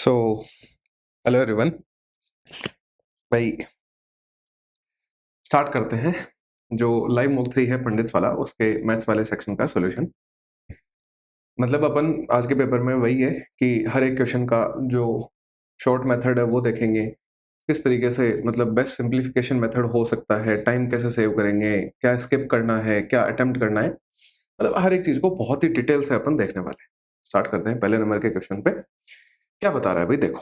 So hello everyone. भाई start करते हैं। जो लाइव मॉक 3 है पंडित वाला, उसके मैथ्स वाले सेक्शन का सॉल्यूशन। मतलब अपन आज के पेपर में वही है कि हर एक क्वेश्चन का जो शॉर्ट मेथड है वो देखेंगे, किस तरीके से मतलब बेस्ट सिंप्लीफिकेशन मेथड हो सकता है, टाइम कैसे सेव करेंगे, क्या स्किप करना है, क्या अटेम्प्ट करना है, मतलब हर एक चीज को बहुत ही डिटेल से अपन देखने वाले हैं। स्टार्ट करते हैं पहले नंबर के क्वेश्चन पे। क्या बता रहा है भाई, देखो।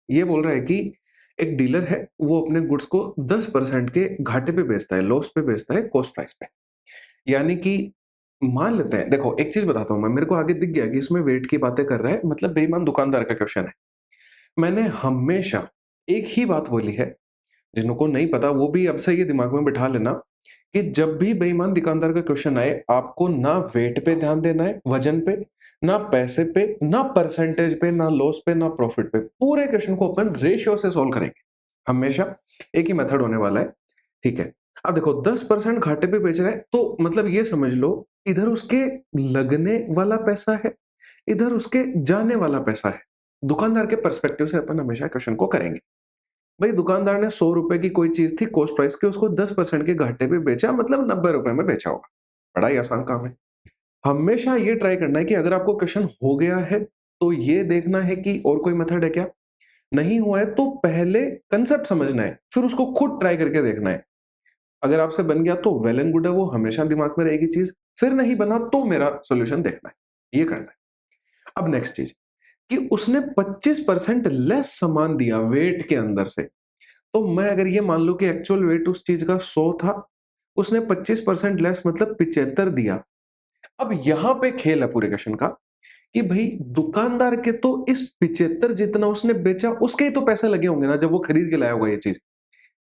ये बोल रहा है कि एक डीलर है, वो अपने गुड्स को 10% के घाटे पे बेचता है, लॉस पे बेचता है कॉस्ट प्राइस पे। यानी कि मान लेते हैं, देखो एक चीज बताता हूं मैं, मेरे को आगे दिख गया कि इसमें वेट की बातें कर रहा है, मतलब बेईमान दुकानदार का क्वेश्चन है। मैंने हमेशा एक ही बात बोली है, जिनको नहीं पता वो भी अब से ये दिमाग में बिठा लेना कि जब भी बेईमान दुकानदार का क्वेश्चन आए, आपको ना वेट पे ध्यान देना है, वजन पे, ना पैसे पे, ना परसेंटेज पे, ना लॉस पे, ना प्रॉफिट पे। पूरे क्वेश्चन को अपन रेशियो से सॉल्व करेंगे। हमेशा एक ही मेथड होने वाला है, ठीक है। अब देखो 10% घाटे पे बेच रहा है, तो मतलब ये समझ लो, इधर उसके लगने वाला पैसा है, इधर उसके जाने वाला पैसा है। दुकानदार के पर्सपेक्टिव से अपन हमेशा क्वेश्चन को करेंगे। भाई दुकानदार ने 100 रुपए की कोई चीज थी कॉस्ट प्राइस के, उसको 10% के घाटे पे बेचा, मतलब 90 रुपए में बेचा होगा। बड़ा ही आसान काम है। हमेशा ये ट्राई करना है कि अगर आपको क्वेश्चन हो गया है तो ये देखना है कि और कोई मेथड है क्या। नहीं हुआ है तो पहले कंसेप्ट समझना है, फिर उसको खुद ट्राई करके देखना है। अगर आपसे बन गया तो वेल एंड गुड है, वो हमेशा दिमाग में रहेगी चीज। फिर नहीं बना तो मेरा सोल्यूशन देखना है, ये करना है। अब नेक्स्ट चीज कि उसने 25% लेस सामान दिया वेट के अंदर से। तो मैं अगर ये मान लूं कि एक्चुअल वेट उस चीज का 100 था, उसने 25% लेस मतलब 75 दिया। अब यहां पे खेल है पूरे क्वेश्चन का कि भाई दुकानदार के तो इस 75 जितना उसने बेचा उसके ही तो पैसे लगे होंगे ना, जब वो खरीद के लाया होगा ये चीज।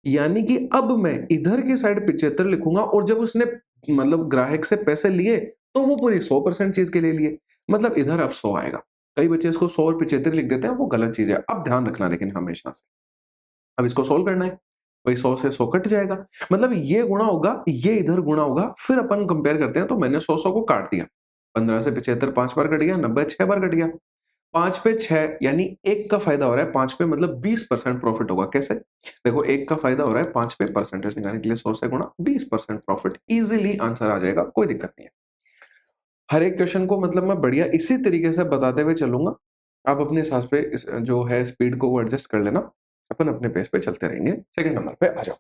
यानी कि अब मैं इधर की साइड 75 लिखूंगा, और जब उसने मतलब ग्राहक से पैसे लिए तो वो पूरी 100% चीज के लिए लिए, मतलब इधर अब 100 आएगा। कई बच्चे इसको 100 और 75 लिख देते हैं, वो गलत चीज है। अब ध्यान रखना लेकिन हमेशा से, अब इसको सोल्व करना है। भाई 100 से 100 कट जाएगा, मतलब ये गुणा होगा, ये इधर गुणा होगा, फिर अपन कंपेयर करते हैं। तो मैंने 100 को काट दिया। 15 से 75 5 बार कट गया, 90 6 बार कट गया। 5 पे 6 यानी 1 का फायदा हो रहा है 5 पे, मतलब 20% प्रॉफिट होगा। कैसे? देखो 1 का फायदा हो रहा है 5 पे, परसेंटेज निकालने के लिए 100 से गुणा 20% प्रॉफिट, इजीली आंसर आ जाएगा, कोई दिक्कत नहीं है। हर एक क्वेश्चन को मतलब मैं बढ़िया इसी तरीके से बताते हुए चलूंगा। आप अपने हिसाब पे जो है स्पीड को वो एडजस्ट कर लेना। अपन अपने पेस पे चलते रहेंगे। सेकंड नंबर पे आ जाओ।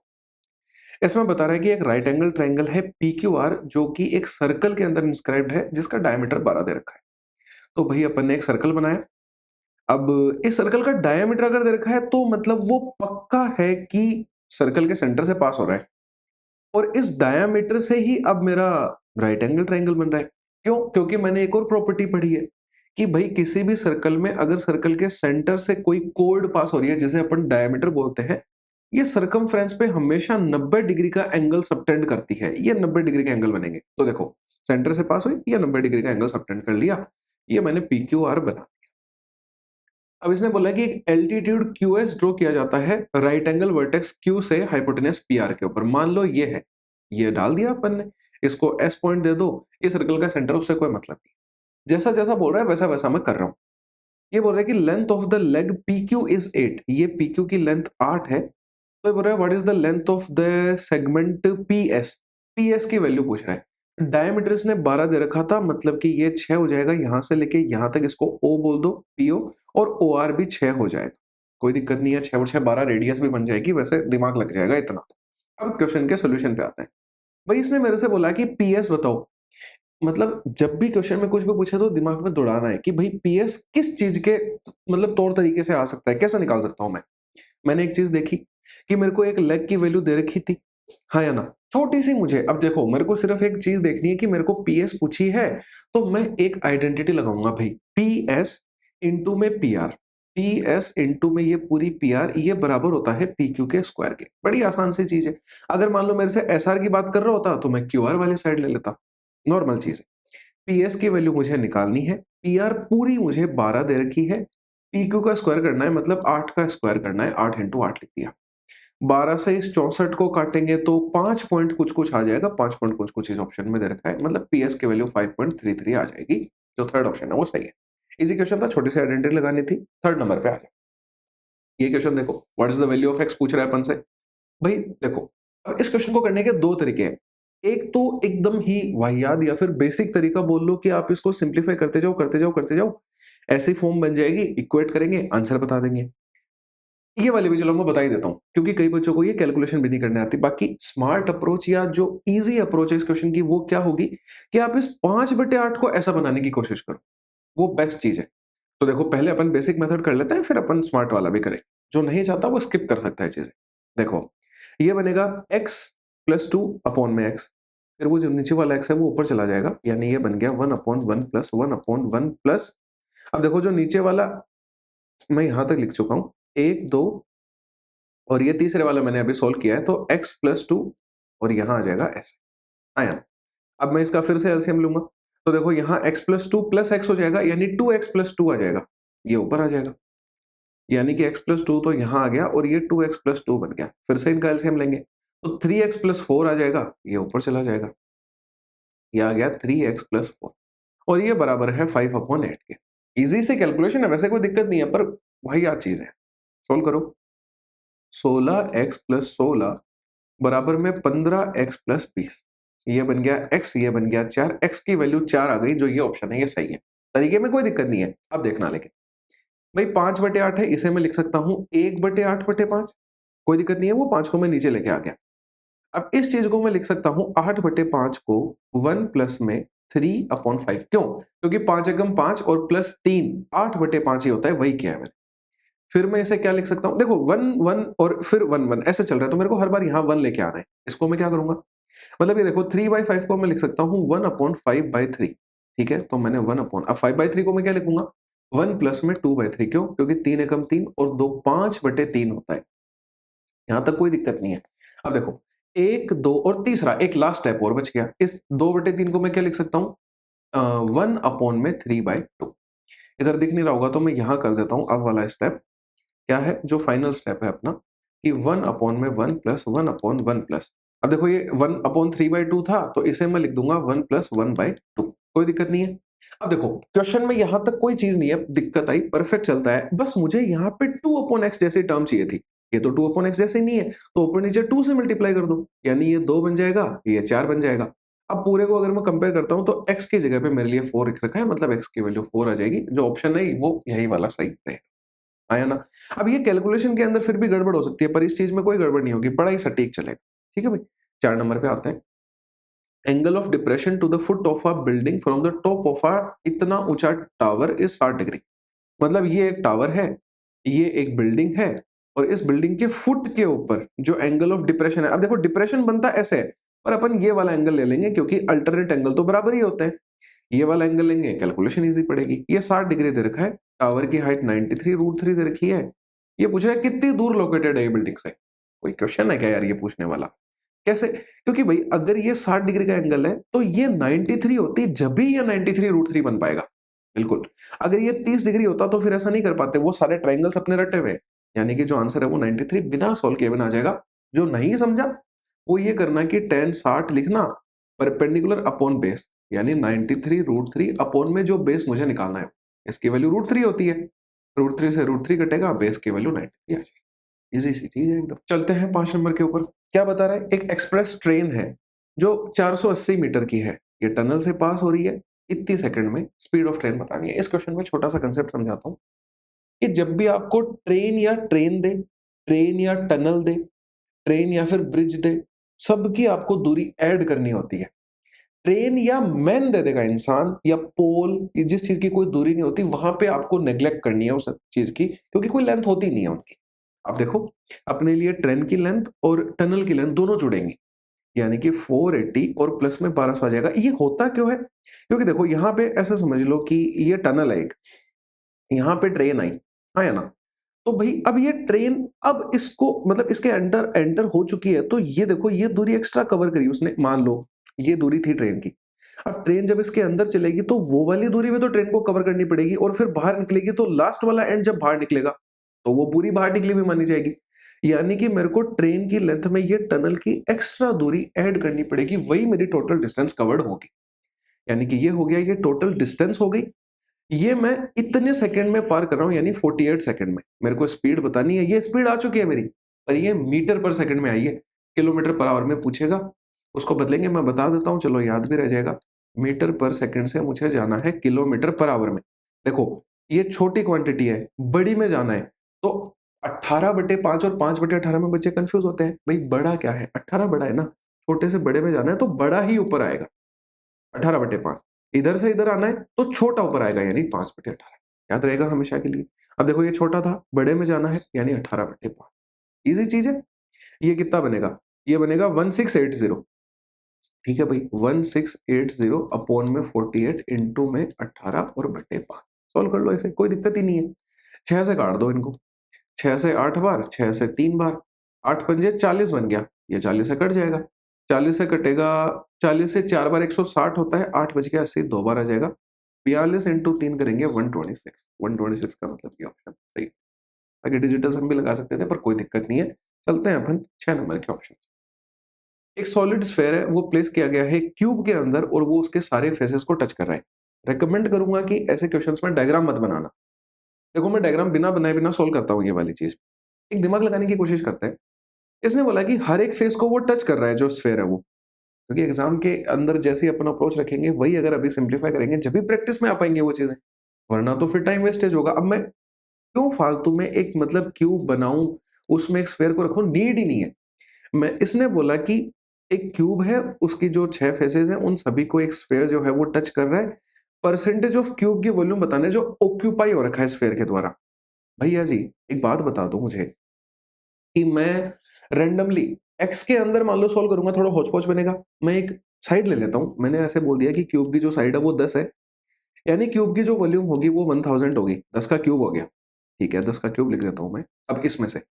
इसमें बता रहा है कि एक राइट एंगल ट्रायंगल है PQR, जो कि एक सर्कल के अंदर इंस्क्राइब्ड है, जिसका डायमीटर 12 दे रखा है। तो भाई अपन ने एक सर्कल बनाया। अब इस सर्कल का डायमीटर अगर दे रखा है तो मतलब वो पक्का है कि सर्कल के सेंटर से पास हो रहा है, और इस डायमीटर से ही अब मेरा राइट एंगल ट्रायंगल बन रहा है। क्यों? क्योंकि मैंने एक और प्रॉपर्टी पढ़ी है कि भाई किसी भी सर्कल में अगर सर्कल के सेंटर से कोई कोड पास हो रही है, जिसे अपन डायमीटर बोलते हैं, ये सरकमफ्रेंस पे हमेशा 90 डिग्री का एंगल सबटेंड करती है। ये 90 डिग्री का एंगल बनेंगे। तो देखो सेंटर से पास हुई, ये 90 डिग्री का एंगल सबटेंड कर लिया, ये मैंने PQR बना। अब इसने बोला कि एक एल्टीट्यूड QS ड्रॉ किया जाता है राइट एंगल वर्टेक्स Q से हाइपोटेनस PR के ऊपर। मान लो ये है, ये डाल दिया अपन ने, इसको S पॉइंट दे दो, ये सर्कल का सेंटर, उससे कोई मतलब नहीं। जैसा जैसा बोल रहा है वैसा वैसा मैं कर रहा हूं। ये बोल रहा है कि length of the leg PQ is 8, ये PQ की लेंथ 8 है। तो ये बोल रहा है what is the length of the segment PS। PS की वैल्यू पूछ रहा है। डायमीटर इसने 12 दे रखा था, मतलब कि ये 6 हो जाएगा, यहां से लेके यहां तक इसको O बोल दो, PO, और OR भी 6 हो जाएगा। कोई दिक्कत नहीं है, 6 और 6 12, रेडियस भी बन जाएगी, वैसे दिमाग लग जाएगा इतना। अब क्वेश्चन के सोल्यूशन पे आते हैं। भाई इसने मेरे से बोला कि PS बताओ। मतलब जब भी क्वेश्चन में कुछ भी पूछे तो दिमाग में दौड़ाना है कि भाई PS किस चीज के मतलब तौर तरीके से आ सकता है, कैसे निकाल सकता हूं मैं। मैंने एक चीज देखी कि मेरे को एक लेग की वैल्यू दे रखी थी, हाँ या ना, छोटी सी। मुझे अब देखो मेरे को सिर्फ एक चीज देखनी है कि मेरे को PS पूछी है, तो मैं एक आइडेंटिटी लगाऊंगा भाई, PS इंटू में PR। PS इंटू में ये पूरी PR, ये बराबर होता है PQ के स्क्वायर के। बड़ी आसान सी चीज है। अगर मान लो मेरे से SR की बात कर रहा होता तो मैं QR वाली साइड ले लेता, नॉर्मल चीज है। PS की वैल्यू मुझे निकालनी है, PR पूरी मुझे 12 दे रखी है, PQ का स्क्वायर करना है, मतलब 8 का स्क्वायर करना है, 8 इंटू 8 लिख दिया। 12 से इस 64 को काटेंगे तो 5 पॉइंट कुछ कुछ आ जाएगा, 5 पॉइंट कुछ कुछ इस ऑप्शन में दे रखा है, मतलब PS की वैल्यू 5.33 आ जाएगी। जो थर्ड ऑप्शन है वो सही है। इजी क्वेश्चन था, छोटी सी आइडेंटिटी लगानी थी। थर्ड नंबर पे आ जाए। ये क्वेश्चन देखो, what is the value of x पूछ रहा है अपन से। भाई देखो, अब इस क्वेश्चन को करने के दो तरीके हैं। एक तो एकदम ही वाहियात या फिर बेसिक तरीका बोल लो कि आप इसको सिंप्लीफाई करते जाओ करते जाओ करते जाओ, ऐसी फॉर्म बन जाएगी, इक्वेट करेंगे, आंसर बता देंगे। ये वाली भी चलो मैं बता ही देता हूँ, क्योंकि कई बच्चों को ये कैलकुलेशन भी नहीं करने आती। बाकी स्मार्ट अप्रोच या जो इजी अप्रोच है इस क्वेश्चन की, वो क्या होगी कि आप इस 5/8 को ऐसा बनाने की कोशिश करो, वो बेस्ट चीज है। तो देखो, पहले अपन बेसिक मेथड कर लेते हैं, फिर अपन स्मार्ट वाला भी करें। जो नहीं चाहता वो स्किप कर सकता है चीजें। देखो, ये बनेगा x प्लस 2 अपॉन में x, फिर वो जो नीचे वाला x है वो ऊपर चला जाएगा, यानी ये बन गया 1/1 प्लस 1/1 प्लस, अब देखो जो नीचे वाला मैं यहां तक लिख चुका हूं, 1 2, और ये तीसरे वाला मैंने अभी सोल्व किया है, तो x प्लस 2 और यहां आ जाएगा ऐसे आया। अब मैं इसका फिर से एलसीएम लूंगा, तो देखो यहाँ x प्लस 2 प्लस x हो जाएगा, यानी 2x प्लस 2 आ जाएगा, ये ऊपर आ जाएगा, यानी कि x प्लस 2 तो यहाँ आ गया और ये 2x प्लस 2 बन गया। फिर से इनका एलसीएम लेंगे तो 3x प्लस 4 आ जाएगा, ये ऊपर चला जाएगा, ये आ गया 3x प्लस 4, और ये बराबर है 5/8 के। इजी से कैलकुलेशन है, वैसे कोई दिक्कत नहीं है, पर वही याद चीज है। सोल्व करो, 16x प्लस 16 बराबर में 15x प्लस 20, ये बन गया x, ये बन गया 4, x की वैल्यू 4 आ गई, जो ये ऑप्शन है ये सही है। तरीके में कोई दिक्कत नहीं है, अब देखना। लेकिन भाई 5/8 है, इसे मैं लिख सकता हूं 1/8/5, कोई दिक्कत नहीं है, वो 5 को मैं नीचे लेके आ गया। अब इस चीज को मैं लिख सकता हूं 8/5 को 1 प्लस में 3/5, क्यों? क्योंकि 5 एकम 5 और प्लस 3 8/5 ही होता है, वही किया है मैंने। फिर मैं इसे क्या लिख सकता हूं, देखो 1 1 और फिर 1 1 ऐसे चल रहा है, तो मेरे को हर बार यहाँ 1 लेके आना है। इसको मैं क्या करूंगा, मतलब ये देखो 3/5 को मैं लिख सकता हूँ 1/5/3, ठीक है। तो मैंने 1 अब 5/3 को मैं क्या लिखूंगा, 1 प्लस में 2/3, क्यों? क्योंकि 3 एकम 3 और 2 5/3 होता है, यहां तक कोई दिक्कत नहीं है। अब देखो 1 2 और तीसरा एक लास्ट स्टेप और बच गया, इस 2/3 को मैं क्या लिख सकता हूँ, 1/3/2। इधर दिख नहीं रहा होगा तो मैं यहां कर देता हूं। अब वाला स्टेप क्या है, जो फाइनल स्टेप है अपना, कि 1/1 प्लस 1/1 प्लस, अब देखो ये 1/3/2 था, तो इसे मैं लिख दूंगा 1 प्लस 1/2, कोई दिक्कत नहीं है। अब देखो क्वेश्चन में यहां तक कोई चीज नहीं है, दिक्कत आई, परफेक्ट चलता है, बस मुझे यहाँ पे 2/x जैसी टर्म चाहिए थी। ये तो 2/x जैसे नहीं है, तो ऊपर नीचे 2 से मल्टीप्लाई कर दो, यानी ये 2 बन जाएगा, ये 4 बन जाएगा। अब पूरे को अगर मैं कंपेयर करता हूं, तो x की जगह पे मेरे लिए 4 लिख रखा है, मतलब x की वैल्यू 4 आ जाएगी, जो ऑप्शन है वो यही वाला सही रहेगा। आया ना? अब ये कैलकुलेशन के अंदर फिर भी गड़बड़ हो सकती है, पर इस चीज में कोई गड़बड़ नहीं होगी, बड़ा ही सटीक चलेगा। ठीक है भाई, 4 नंबर पे आते हैं। Angle of depression to the foot of a building from the top of a इतना ऊंचा टावर इज 60 डिग्री। मतलब ये एक टावर है, ये एक बिल्डिंग है, और इस बिल्डिंग के फुट के ऊपर जो एंगल ऑफ डिप्रेशन है, अब देखो डिप्रेशन बनता ऐसे है, पर अपन ये वाला एंगल ले लेंगे, क्योंकि अल्टरनेट एंगल तो बराबर ही होते हैं। ये वाला एंगल लेंगे, कैलकुलेशन इजी पड़ेगी। ये 60 डिग्री दे रखा है, टावर की हाइट 93√3 दे रखी है। ये पूछ रहा है कितनी दूर लोकेटेड है ये बिल्डिंग से। कोई क्वेश्चन है क्या यार ये पूछने वाला? कैसे? क्योंकि भाई अगर ये 60 डिग्री का एंगल है, तो ये 93 होती, जब भी ये 93√3 बन पाएगा। बिल्कुल, अगर ये 30 डिग्री होता तो फिर ऐसा नहीं कर पाते, वो सारे ट्राइंगल्स अपने रटे हुए हैं। यानी कि जो आंसर है वो 93 बिना सोल्व किए बना जाएगा। जो नहीं समझा वो ये करना कि tan 60 लिखना, परपेंडिकुलर अपॉन बेस, यानी 93√3 अपॉन में जो बेस मुझे निकालना है, इसकी वैल्यू √3 होती है, √3 से √3 कटेगा, बेस की वैल्यू 93 आ जाएगी। इजी सी चीज है एकदम। चलते हैं 5 नंबर के ऊपर। क्या बता रहा है, एक एक्सप्रेस ट्रेन है जो 480 मीटर की है, ये टनल से पास हो रही है, इतनी सेकंड में स्पीड ऑफ ट्रेन बतानी है। इस क्वेश्चन में छोटा सा कंसेप्ट समझाता हूँ कि जब भी आपको ट्रेन या टनल दे, ट्रेन या फिर ब्रिज दे, सबकी आपको दूरी ऐड करनी होती है। ट्रेन या मैन दे देगा इंसान या पोल, जिस चीज की कोई दूरी नहीं होती, वहां पे आपको नेग्लेक्ट करनी है उस चीज की, क्योंकि कोई लेंथ होती नहीं है उनकी। अब देखो, अपने लिए ट्रेन की लेंथ और टनल की लेंथ दोनों जुड़ेंगी, यानी कि 480 और प्लस में 1200 आ जाएगा। ये होता क्यों है? क्योंकि देखो यहाँ पे ऐसा समझ लो कि ये टनल है एक, यहाँ पे ट्रेन आई, हाँ या ना? तो भाई अब ये ट्रेन, अब इसको मतलब इसके अंडर एंटर हो चुकी है, तो ये देखो ये दूरी एक्स्ट्रा कवर करी उसने, मान लो ये दूरी थी ट्रेन की। अब ट्रेन जब इसके अंदर चलेगी तो वो वाली दूरी में तो ट्रेन को कवर करनी पड़ेगी, और फिर बाहर निकलेगी तो लास्ट वाला एंड जब बाहर निकलेगा तो वो पूरी बाहर निकली हुई मानी जाएगी। यानी कि मेरे को ट्रेन की लेंथ में ये टनल की एक्स्ट्रा दूरी ऐड करनी पड़ेगी, वही मेरी टोटल डिस्टेंस कवर्ड होगी। यानी कि ये हो गया, ये टोटल डिस्टेंस हो गई। ये मैं इतने सेकंड में पार कर रहा हूँ, यानी 48 सेकंड में। मेरे को स्पीड बतानी है, ये स्पीड आ चुकी है मेरी, पर ये मीटर पर सेकंड में आई है। किलोमीटर पर आवर में पूछेगा, उसको बदलेंगे, मैं बता देता हूँ, चलो याद भी रह जाएगा। मीटर पर सेकंड से मुझे जाना है किलोमीटर पर आवर में। देखो, ये छोटी क्वांटिटी है, बड़ी में जाना है, तो 18/5 और 5/18 में बच्चे कंफ्यूज होते हैं। भाई बड़ा क्या है? 18 बड़ा है ना, छोटे से बड़े में जाना है तो बड़ा ही ऊपर आएगा। 18/5 इधर से इधर आना है तो छोटा ऊपर आएगा, यानी 5/18। याद रहेगा हमेशा के लिए। अब देखो ये छोटा था, बड़े में जाना है, यानी 18/5। इजी चीज है। ये कितना बनेगा? ये बनेगा 1680। ठीक है भाई, 1680 अपॉन में 48 इंटू में 18 और बटे 5। सॉल्व कर लो इसे, कोई दिक्कत ही नहीं है। 6 से काट दो इनको, 6 से 8 बार, 6 से 3 बार, 8 पंजे 40 बन गया। ये 40 से कट जाएगा, 40 से कटेगा, 40 से 4 बार 160 होता है, 8 बज के 80 2 बार आ जाएगा। 42 इंटू 3 करेंगे 126। 126 का मतलब ये ऑप्शन सही। आगे डिजिटल सम भी लगा सकते थे, पर कोई दिक्कत नहीं है। चलते हैं अपन 6 नंबर के ऑप्शन। एक सॉलिड स्फेयर है, वो प्लेस किया गया है क्यूब के अंदर और वो उसके सारे फेसेस को टच कर रहा है। रेकमेंड करूंगा कि ऐसे क्वेश्चंस में डायग्राम मत बनाना। देखो मैं डायग्राम बिना बनाए बिना सोल्व करता हूँ ये वाली चीज। एक दिमाग लगाने की कोशिश करते हैं। इसने बोला कि हर एक फेस को वो टच कर रहा है जो स्फेयर है वो, क्योंकि एग्जाम के अंदर जैसे ही अपन अप्रोच रखेंगे वही अगर अभी सिंप्लीफाई करेंगे जब भी प्रैक्टिस में आ पाएंगे वो चीजें, वरना तो फिर टाइम वेस्टेज होगा। अब मैं क्यों फालतू में एक मतलब क्यूब बनाऊं, उसमें एक स्फेयर को रखूं, नीड ही नहीं है। मैं इसने बोला कि एक क्यूब है, उसकी जो 6 फेसेस हैं उन सभी को एक स्फेयर जो है वो टच कर रहा है। परसेंटेज ऑफ क्यूब की वॉल्यूम बताने जो ऑक्यूपाई हो रखा है स्फेयर के द्वारा। भैया जी एक बात बता दो मुझे कि मैं रैंडमली एक्स के अंदर मान लो सोल्व करूंगा, थोड़ा होच-पोच बनेगा। मैं एक साइड ले लेता हूं, मैंने ऐसे बोल दिया कि क्यूब की जो साइड है वो 10 है, यानी क्यूब की जो वॉल्यूम होगी वो 1000 होगी। 10 का क्यूब हो गया, ठीक है, 10 का क्यूब लिख देता हूं मैं। अब इसमें से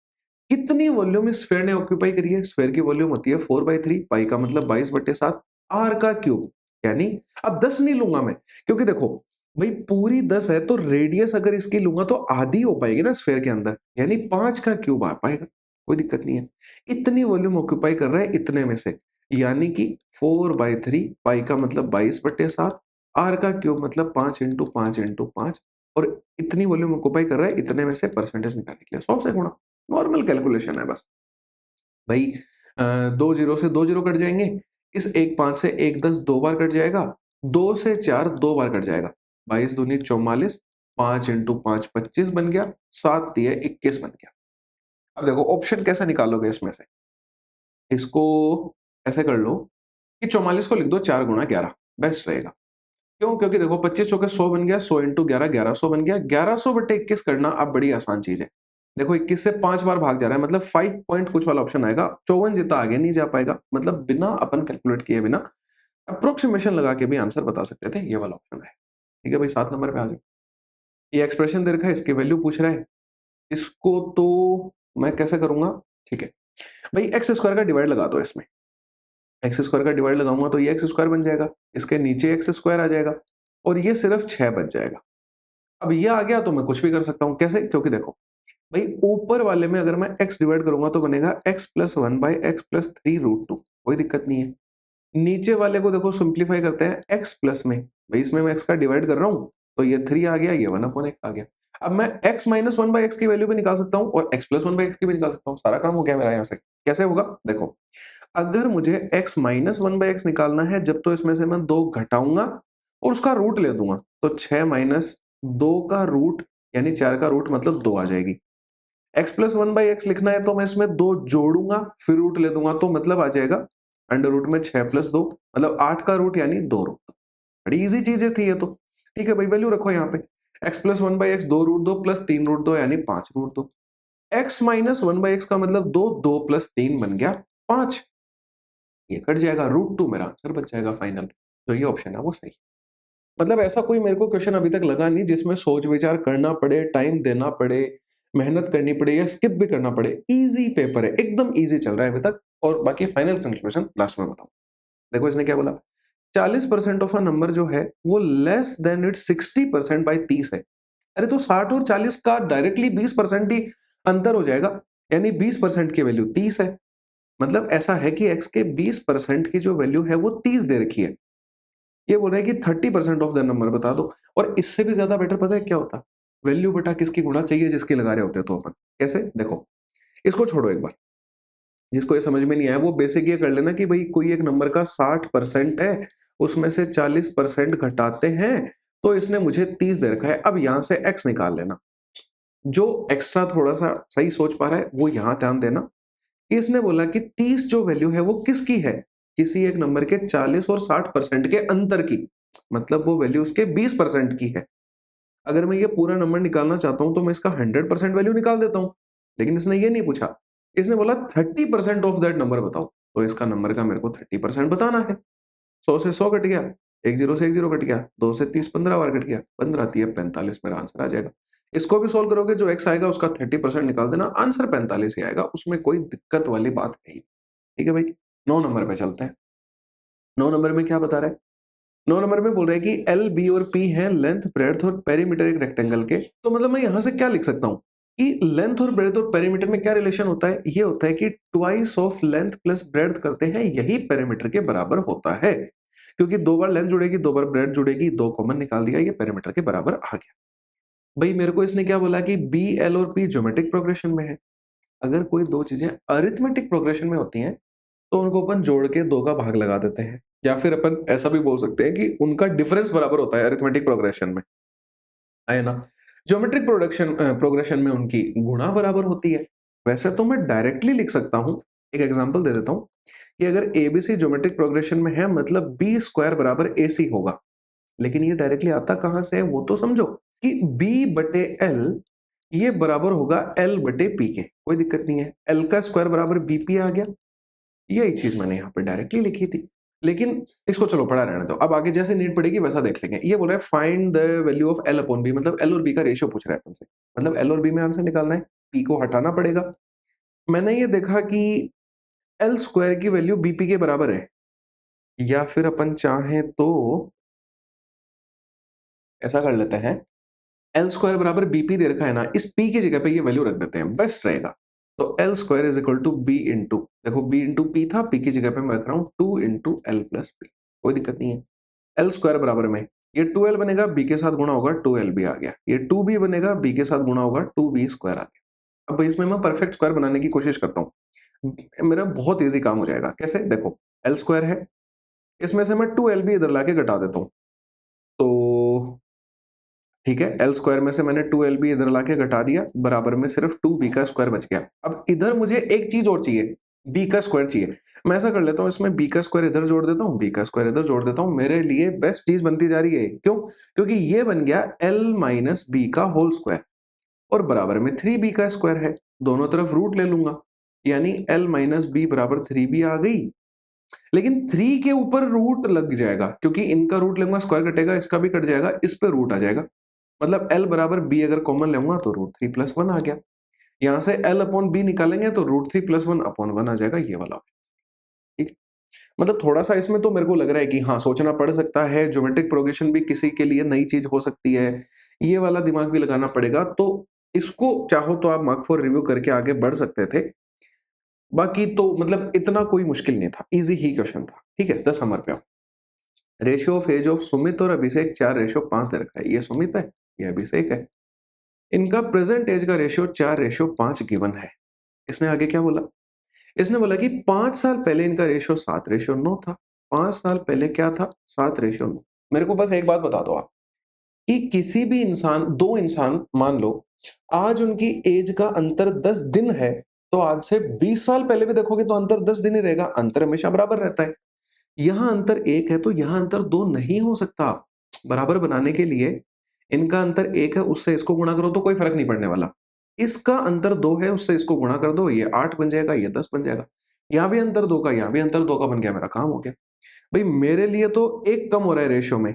कितनी वॉल्यूम इस स्फेयर ने ऑक्यूपाई करी है? स्फेयर की वॉल्यूम होती है 4/3, पाई का मतलब 22/7, आर का क्यूब, यानी अब 10 नहीं लूंगा मैं, क्योंकि देखो भाई पूरी 10 है तो रेडियस अगर इसकी लूंगा तो आधी हो पाएगी ना स्फेयर के अंदर, यानी 5 का क्यूब आ पाएगा। कोई दिक्कत नहीं है। इतनी वॉल्यूम ऑक्यूपाई कर रहा है इतने में से, यानी कि 4/3, पाई का मतलब 22/7, आर का क्यूब मतलब 5 × 5 × 5, और इतनी वॉल्यूम ऑक्यूपाई कर रहा है इतने में से, परसेंटेज निकालने के लिए 100 से गुणा। नॉर्मल कैलकुलेशन है बस। भाई 2 जीरो से 2 जीरो कट जाएंगे, इस 1 5 से 1 10 2 बार कट जाएगा, 2 से 4 2 बार कट जाएगा, 22 दूनी 44, 5 × 5 25 बन गया, 7 दिए 21 बन गया। अब देखो ऑप्शन कैसे निकालोगे इसमें से? इसको ऐसे कर लो कि 44 को लिख दो 4 × 11, बेस्ट रहेगा। क्यों? क्योंकि देखो 25 चौके 100 बन गया, 100 × 11 1100 बन गया, 1100/21 करना अब बड़ी आसान चीज है। देखो 21 से 5 बार भाग जा रहा है, मतलब 5 पॉइंट कुछ वाला ऑप्शन आएगा, 54 जितना आगे नहीं जा पाएगा, मतलब बिना अपन कैलकुलेट किए बिना अप्रोक्सीमेशन लगा के भी आंसर बता सकते थे, ये वाला ऑप्शन है। ठीक है भाई, 7 नंबर पे आ जाओ। ये एक्सप्रेशन दे रखा है, इसकी वैल्यू पूछ रहा है, इसको तो मैं कैसे करूंगा? ठीक है भाई, एक्स स्क्वायर का डिवाइड लगा दो इसमें। एक्स स्क्वायर का डिवाइड लगाऊंगा तो ये एक्स स्क्वायर बन जाएगा, इसके नीचे एक्स स्क्वायर आ जाएगा, और ये सिर्फ 6 बच जाएगा। अब ये आ गया तो मैं कुछ भी कर सकता हूं। कैसे? क्योंकि देखो भाई ऊपर वाले में अगर मैं x डिवाइड करूंगा तो बनेगा x+1/x+3√2, कोई दिक्कत नहीं है। नीचे वाले को देखो सिंप्लीफाई करते हैं x प्लस में, भाई इसमें मैं x का डिवाइड कर रहा हूं तो ये 3 आ गया, ये 1/x आ गया। अब मैं x-1/x की वैल्यू भी निकाल सकता हूं और x+1/x की भी निकाल सकता हूं, सारा काम हो गया मेरा यहां से। कैसे होगा? देखो अगर मुझे x-1/x निकालना है जब तो इसमें से मैं 2 घटाऊंगा और उसका रूट ले दूंगा, तो 6 माइनस 2 का रूट यानी 4 का रूट मतलब 2 आ जाएगी। x+1/x लिखना है तो मैं इसमें 2 जोड़ूंगा फिर रूट ले दूंगा, तो मतलब आ जाएगा अंडर रूट में 6 + 2 मतलब 8 का रूट यानी 2 रूट। बड़ी इजी चीजें थी ये तो। ठीक है भाई, वैल्यू रखो यहाँ पे, x+1/x 2 रूट 2 प्लस 3 रूट 2 यानी 5 रूट 2। x-1/x का मतलब 2, 2 + 3 बन गया 5, ये कट जाएगा, √2 मेरा आंसर बच जाएगा फाइनल। तो ये ऑप्शन है वो सही। मतलब ऐसा कोई मेरे को क्वेश्चन अभी तक लगा नहीं जिसमें सोच विचार करना पड़े, टाइम देना पड़े, मेहनत करनी पड़े या स्किप भी करना पड़े। इजी पेपर है, एकदम इजी चल रहा है अभी तक, और बाकी फाइनल कंक्लूजन लास्ट में बताऊं। देखो इसने क्या बोला, 40% ऑफ अ नंबर जो है वो लेस देन इट्स 60% बाय 30 है। अरे तो 60 और 40 का डायरेक्टली 20% ही अंतर हो जाएगा, यानी 20% की वैल्यू 30 है। मतलब ऐसा है कि x के 20% की जो वैल्यू है वो 30 दे रखी है। ये बोल रहा है कि 30% ऑफ द नंबर बता दो। और इससे भी ज्यादा बेटर पता है क्या होता? वैल्यू बटा किसकी गुणा चाहिए जिसकी लगा रहे होते तो अपन। कैसे? देखो, इसको छोड़ो एक बार। जिसको ये समझ में नहीं आया वो बेसिक ये कर लेना कि भाई कोई एक नंबर का 60% है, उसमें से 40% घटाते हैं, तो इसने मुझे 30 दे रखा है। अब यहां से x निकाल लेना। जो एक्स्ट्रा थोड़ा सा सही सोच पा रहा है वो यहां ध्यान देना। इसने बोला कि 30 जो वैल्यू है वो किसकी है? किसी एक नंबर के 40 और 60% के अंतर की। मतलब वो वैल्यू उसके 20% की है। अगर मैं ये पूरा नंबर निकालना चाहता हूं तो मैं इसका 100% वैल्यू निकाल देता हूं। लेकिन इसने ये नहीं पूछा। इसने बोला 30% ऑफ दैट नंबर बताओ। तो इसका नंबर का मेरे को 30% बताना है। 100 से 100 कट गया, एक जीरो से एक जीरो कट गया, 2 से 30 15 बार कट गया, 15 तिया 45 मेरा आंसर आ जाएगा। इसको भी सोल्व करोगे, जो x आएगा उसका 30% निकाल देना, आंसर 45 ही आएगा। उसमें कोई दिक्कत वाली बात नहीं। ठीक है भाई। 9 नंबर पे चलते हैं। 9 नंबर में क्या बता रहा है? 9 नंबर में बोल रहा है कि एल, बी और पी हैं लेंथ, ब्रेड्थ और पेरीमीटर एक रेक्टेंगल के। तो मतलब मैं यहां से क्या लिख सकता हूं कि लेंथ और ब्रेड्थ और पेरीमीटर में क्या रिलेशन होता है? ये होता है कि twice of length plus breadth करते हैं, यही पेरीमीटर के बराबर होता है। क्योंकि 2 बार लेंथ जुड़ेगी, 2 बार ब्रेड्थ जुड़ेगी, 2 कॉमन निकाल दिया, ये पेरीमीटर के बराबर आ गया। भाई मेरे को इसने क्या बोला कि बी, एल और पी ज्योमेट्रिक प्रोग्रेशन में है। अगर कोई दो चीजें अरिथमेटिक प्रोग्रेशन में होती हैं तो उनको अपन जोड़ के 2 का भाग लगा देते हैं। या फिर अपन ऐसा भी बोल सकते हैं कि उनका डिफरेंस बराबर होता है अरिथमेटिक प्रोग्रेशन में, है ना? ज्योमेट्रिक प्रोग्रेशन में उनकी गुणा बराबर होती है। वैसे तो मैं डायरेक्टली लिख सकता हूं। एक एग्जांपल दे देता हूं कि अगर एबीसी ज्योमेट्रिक प्रोग्रेशन में है मतलब बी स्क्वायर बराबर एसी होगा। लेकिन ये डायरेक्टली आता कहां से है वो तो समझो कि बी बटे एल ये बराबर होगा एल बटे पी के। कोई दिक्कत नहीं है, एल का स्क्वायर बराबर बीपी आ गया। यही चीज मैंने यहाँ पे डायरेक्टली लिखी थी। लेकिन इसको चलो पढ़ा रहने दो, अब आगे जैसे नीड पड़ेगी वैसा देख लेंगे। ये बोल रहा है find the value of L upon B, मतलब एल और बी का रेशियो पूछ रहा है अपन से। मतलब एल और बी में आंसर निकालना है, पी को हटाना पड़ेगा। मैंने ये देखा कि एल स्क्वायर की वैल्यू बीपी के बराबर है। या फिर अपन चाहें तो ऐसा कर लेते हैं, एल स्क्वायर बराबर बीपी दे रखा है ना, इस पी की जगह पे ये वैल्यू रख देते हैं, बेस्ट रहेगा। तो L square is equal to B into, देखो बी इंटू पी था, पी की जगह पे मैं रख रहा हूँ 2 इंटू एल प्लस पी। कोई दिक्कत नहीं है। एल स्क्वायर बराबर में ये 2l बनेगा, बी के साथ गुणा होगा 2l भी आ गया। ये 2b बनेगा, बी के साथ गुणा होगा 2b स्क्वायर आ गया। अब इसमें मैं परफेक्ट स्क्वायर बनाने की कोशिश करता हूँ। मेरा बहुत इजी काम हो जाएगा। कैसे? देखो, एल स्क्वायर है, इसमें से मैं 2l भी इधर लाके घटा देता हूँ। तो ठीक है, एल स्क्वायर में से मैंने 2l भी इधर लाके घटा दिया, बराबर में सिर्फ 2b का स्क्वायर बच गया। अब इधर मुझे एक चीज और चाहिए, b का स्क्वायर चाहिए। मैं ऐसा कर लेता हूँ, इसमें b का स्क्वायर इधर जोड़ देता हूँ, b का स्क्वायर इधर जोड़ देता हूँ। मेरे लिए बेस्ट चीज बनती जा रही है। क्यों? क्योंकि ये बन गया l माइनस बी का होल स्क्वायर, और बराबर में 3b का स्क्वायर है। दोनों तरफ रूट ले लूंगा, यानी l माइनस बी बराबर 3b आ गई। लेकिन 3 के ऊपर रूट लग जाएगा, क्योंकि इनका रूट लूंगा स्क्वायर कटेगा, इसका भी कट जाएगा, इस पे रूट आ जाएगा। मतलब l बराबर b अगर कॉमन लेऊंगा तो रूट 3 प्लस 1 आ गया। यहां से l अपॉन b निकालेंगे तो रूट 3 प्लस 1 अपॉन 1 आ जाएगा, ये वाला। ठीक। मतलब थोड़ा सा इसमें तो मेरे को लग रहा है कि हाँ, सोचना पड़ सकता है, ज्योमेट्रिक प्रोग्रेशन भी किसी के लिए नई चीज हो सकती है, ये वाला दिमाग भी लगाना पड़ेगा। तो इसको चाहो तो आप मार्क फॉर रिव्यू करके आगे बढ़ सकते थे। बाकी तो मतलब इतना कोई मुश्किल नहीं था, इजी ही क्वेश्चन था। ठीक है, 10 नंबर पे आओ। Ratio of age of Sumit और अभिषेक 4:5 दे रखा है। ये सुमित है, ये अभिषेक है। इनका प्रेजेंट एज का रेशियो 4:5 गिवन है। इसने आगे क्या बोला? इसने बोला कि 5 साल पहले इनका रेशियो 7:9 था। 5 साल पहले क्या था? 7:9। मेरे को बस एक बात बता दो आप कि किसी भी इंसान, दो इंसान मान लो, आज उनकी एज का अंतर 10 दिन है, तो आज से 20 साल पहले भी देखोगे तो अंतर 10 दिन ही रहेगा। अंतर हमेशा बराबर रहता है। यहाँ अंतर 1 है तो यहाँ अंतर 2 नहीं हो सकता। बराबर बनाने के लिए इनका अंतर 1 है, उससे इसको गुणा करो तो कोई फर्क नहीं पड़ने वाला। इसका अंतर 2 है, उससे इसको गुणा कर दो, ये 8 बन जाएगा, ये 10 बन जाएगा। यहाँ भी अंतर 2 का, यहाँ भी अंतर 2 का बन गया, मेरा काम हो गया। भाई मेरे लिए तो 1 कम हो रहा है रेशियो में,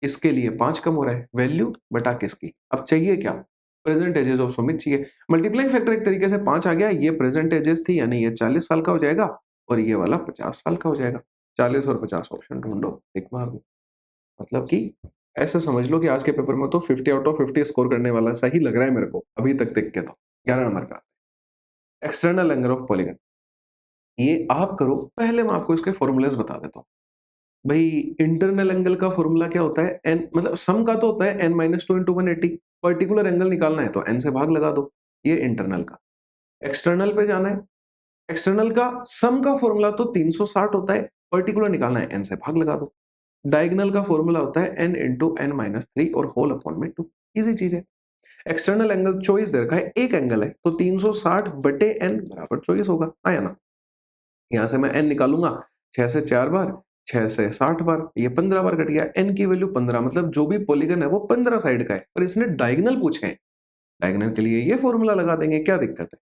इसके लिए 5 कम हो रहा है। वैल्यू बटा किसकी? अब चाहिए क्या? प्रेजेंट एजेस ऑफ सुमित चाहिए। मल्टीप्लाइंग फैक्टर एक तरीके से 5 आ गया, ये प्रेजेंट एजेस थी, यानी ये 40 साल का हो जाएगा और ये वाला 50 साल का हो जाएगा। 40 और 50 ऑप्शन ढूंढो एक बार। मतलब कि ऐसा समझ लो कि आज के पेपर में तो 50 आउट ऑफ 50 स्कोर करने वाला सा ही लग रहा है मेरे को, अभी तक देख के तो। 11 नंबर का एक्सटर्नल एंगल ऑफ पॉलीगन। ये आप करो, पहले मैं आपको इसके फॉर्मूलेस बता देता हूँ। भाई इंटरनल एंगल का फॉर्मूला क्या होता है? एन मतलब सम का तो होता है n minus two into 180। Particular angle निकालना है तो n से भाग लगा दो, ये इंटरनल का। एक्सटर्नल पे जाना है, एक्सटर्नल का सम का फॉर्मूला तो 360 होता है, पर्टिकुलर निकालना है n से भाग लगा दो। डायगोनल का फॉर्मूला होता है n into n minus three और होल अपॉन में 2। इजी चीज है। एक्सटर्नल एंगल चॉइस दे रखा है, एक एंगल है तो 360 बटे n बराबर चॉइस होगा, आया ना। यहां से मैं n निकालूंगा, 6 से 4 बार, 6 से 60 बार, ये 15 बार कट गया। n की वैल्यू 15, मतलब जो भी पॉलीगन है वो 15 साइड का है, और इसने डायगोनल पूछे हैं। डायगोनल के लिए ये फॉर्मूला लगा देंगे, क्या दिक्कत है।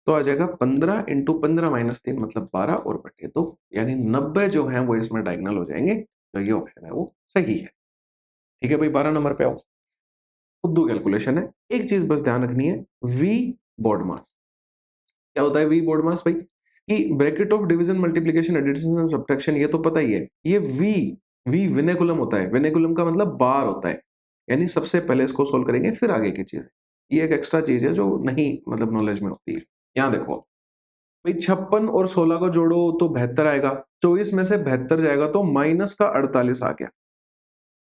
तो आ जाएगा 15 इंटू 15 माइनस 3 मतलब 12 और बटे 2, यानी 90 जो है वो इसमें डायगोनल हो जाएंगे। तो ये ऑप्शन है वो सही है। ठीक है भाई, 12 नंबर पे आओ। खुद कैलकुलेशन है, एक चीज बस ध्यान रखनी है, वी बोर्ड मास। क्या होता है वी बोर्ड मास भाई? कि bracket of division multiplication addition और सब्ट्रैक्शन, ये तो पता ही है। ये वी वी विनेकुलम होता है, विनेकुलम का मतलब बार होता है, यानी सबसे पहले इसको सोल्व करेंगे फिर आगे की चीज। ये एक एक्स्ट्रा चीज है जो नहीं मतलब नॉलेज में होती है। यहाँ देखो भाई, 56 और 16 को जोड़ो तो 72 आएगा, 24 में से 72 जाएगा तो माइनस का 48 आ गया।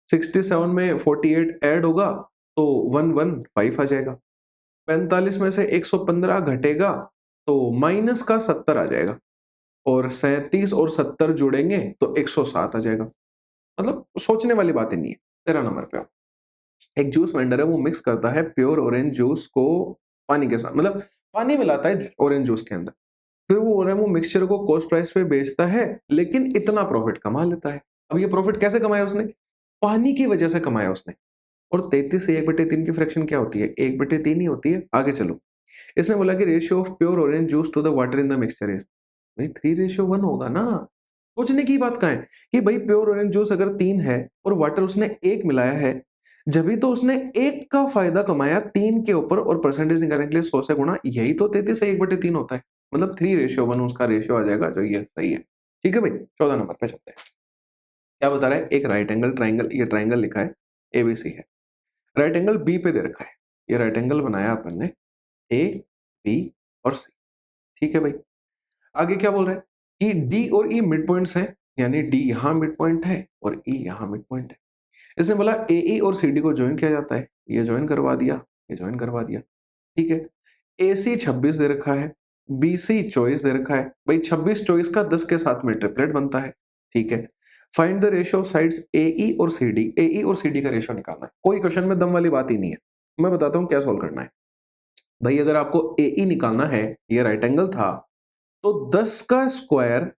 67 में 48 ऐड होगा तो 115 आ जाएगा। 45 में से 115 घटेगा तो माइनस का 70 आ जाएगा, और 37 और 70 जुड़ेंगे तो 107 आ जाएगा। मतलब सोचने वाली बात ही नहीं है। 13 नंबर पे आओ। एक जूस वेंडर है, वो मिक्स करता है प्योर ऑरेंज जूस को पानी के साथ, मतलब पानी मिलाता है ऑरेंज जूस के अंदर। फिर वो मिक्सचर को कॉस्ट प्राइस पे बेचता है, लेकिन इतना प्रॉफिट कमा लेता है। अब ये प्रॉफिट कैसे कमाया उसने? पानी की वजह से कमाया उसने। और 33 से 1/3 की फ्रैक्शन क्या होती है? 1/3 ही होती है। आगे चलो, इसने बोला कि ratio of pure orange juice to the water in the mixture is, भाई 3:1 होगा ना। सोचने की बात कहाँ है कि भाई प्योर ऑरेंज जूस अगर 3 है और वाटर उसने 1 मिलाया है, जब भी तो उसने 1 का फायदा कमाया 3 के ऊपर, और परसेंटेज निकालने के लिए 100 से गुणा, यही तो 33 से 1/3 होता है। मतलब 3:1 उसका रेशियो आ जाएगा, जो ये सही है। ठीक है भाई, 14 नंबर पे चलते हैं। क्या बता रहा है? एक राइट एंगल ट्राइंगल, ये ट्राइंगल लिखा है एबीसी है, राइट एंगल बी पे दे रखा है। ये राइट एंगल बनाया अपन ने ए, बी और सी। ठीक है भाई, आगे क्या बोल रहा है कि डी और ई मिड पॉइंट्स हैं, यानी डी यहाँ मिड पॉइंट है और ई यहाँ मिड पॉइंट है। इसने बोला ए ई और सी डी को ज्वाइन किया जाता है, ये ज्वाइन करवा दिया, ये ज्वाइन करवा दिया। ठीक है, ए सी 26 दे रखा है, बी सी 24 दे रखा है। भाई 26 24 का 10 के साथ में ट्रिपलेट बनता है। ठीक है, find the ratio of sides A E और सी डी। ए ई और सी डी का रेशियो निकालना है, कोई क्वेश्चन में दम वाली बात ही नहीं है। मैं बताता हूँ क्या सोल्व करना है। भाई अगर आपको ए ई निकालना है, ये राइट एंगल था, तो 10 का स्क्वायर,